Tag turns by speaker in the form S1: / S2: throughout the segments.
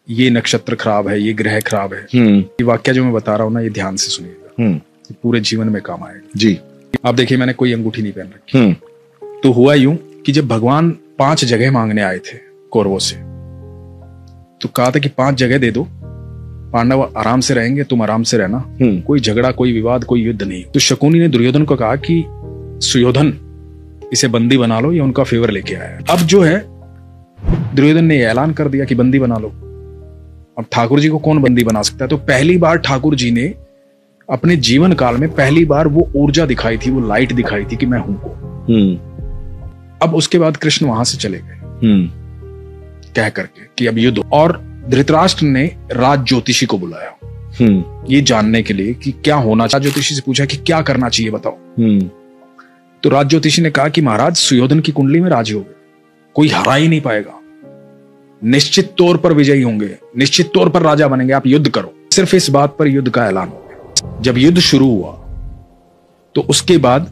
S1: ये नक्षत्र खराब है, ये ग्रह खराब है। ये वाक्य जो मैं बता रहा हूँ ना, ये ध्यान से सुनिएगा, पूरे जीवन में काम आएगा जी। आप देखिए, मैंने कोई अंगूठी नहीं पहन रखी। तो हुआ यूं कि जब भगवान 5 जगह मांगने आए थे कौरवों से, तो कहा था कि 5 जगह दे दो, पांडव आराम से रहेंगे, तुम आराम से रहना, कोई झगड़ा, कोई विवाद, कोई युद्ध नहीं। तो शकुनी ने दुर्योधन को कहा कि सुयोधन इसे बंदी बना लो, ये उनका फेवर लेके आया। अब जो है दुर्योधन ने ऐलान कर दिया कि बंदी बना लो। अब ठाकुर जी को कौन बंदी बना सकता है? तो पहली बार ठाकुर जी ने अपने जीवन काल में पहली बार वो ऊर्जा दिखाई थी, वो लाइट दिखाई थी कि मैं हूं को। अब उसके बाद कृष्ण वहां से चले गए कह करके कि अब युद्ध। और धृतराष्ट्र ने राज ज्योतिषी को बुलाया ये जानने के लिए कि क्या होना चाहिए। ज्योतिषी से पूछा कि क्या करना चाहिए बताओ। तो राज ज्योतिषी ने कहा कि महाराज, सुयोधन की कुंडली में राजयोग है, कोई हरा ही नहीं पाएगा, निश्चित तौर पर विजयी होंगे, निश्चित तौर पर राजा बनेंगे, आप युद्ध करो। सिर्फ इस बात पर युद्ध का ऐलान हो गया। जब युद्ध शुरू हुआ तो उसके बाद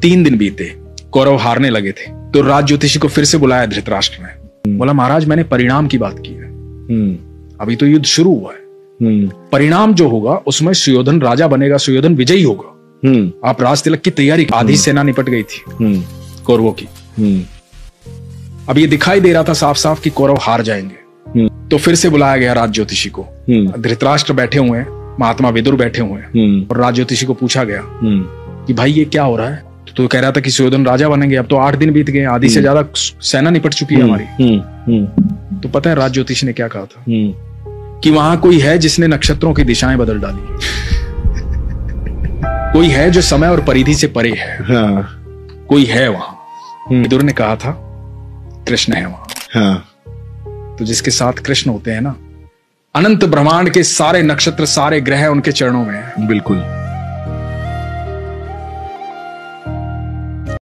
S1: 3 दिन बीते, कौरव हारने लगे थे। तो राज ज्योतिषी को फिर से बुलाया धृतराष्ट्र ने, बोला महाराज मैंने परिणाम की बात की है, अभी तो युद्ध शुरू हुआ है, परिणाम जो होगा उसमें सुयोधन राजा बनेगा, सुयोधन विजयी होगा। आप राज तिलक की तैयारी, आधी सेना निपट गई थी कौरवों की। अब ये दिखाई दे रहा था साफ साफ कि कौरव हार जाएंगे। तो फिर से बुलाया गया राज ज्योतिषी को। धृतराष्ट्र बैठे हुए हैं, महात्मा विदुर बैठे हुए हैं, और राज ज्योतिषी को पूछा गया कि भाई ये क्या हो रहा है? तो कह रहा था कि सुयोधन राजा बनेंगे। अब तो 8 दिन बीत गए, आधी से ज्यादा सेना निपट चुकी है हमारी। तो पता है राज ज्योतिषी ने क्या कहा था? कि वहां कोई है जिसने नक्षत्रों की दिशाएं बदल डाली, कोई है जो समय और परिधि से परे है। कोई है वहां। विदुर ने कहा था कृष्ण है वहां। तो जिसके साथ कृष्ण होते हैं ना, अनंत ब्रह्मांड के सारे नक्षत्र, सारे ग्रह उनके चरणों में है। बिल्कुल।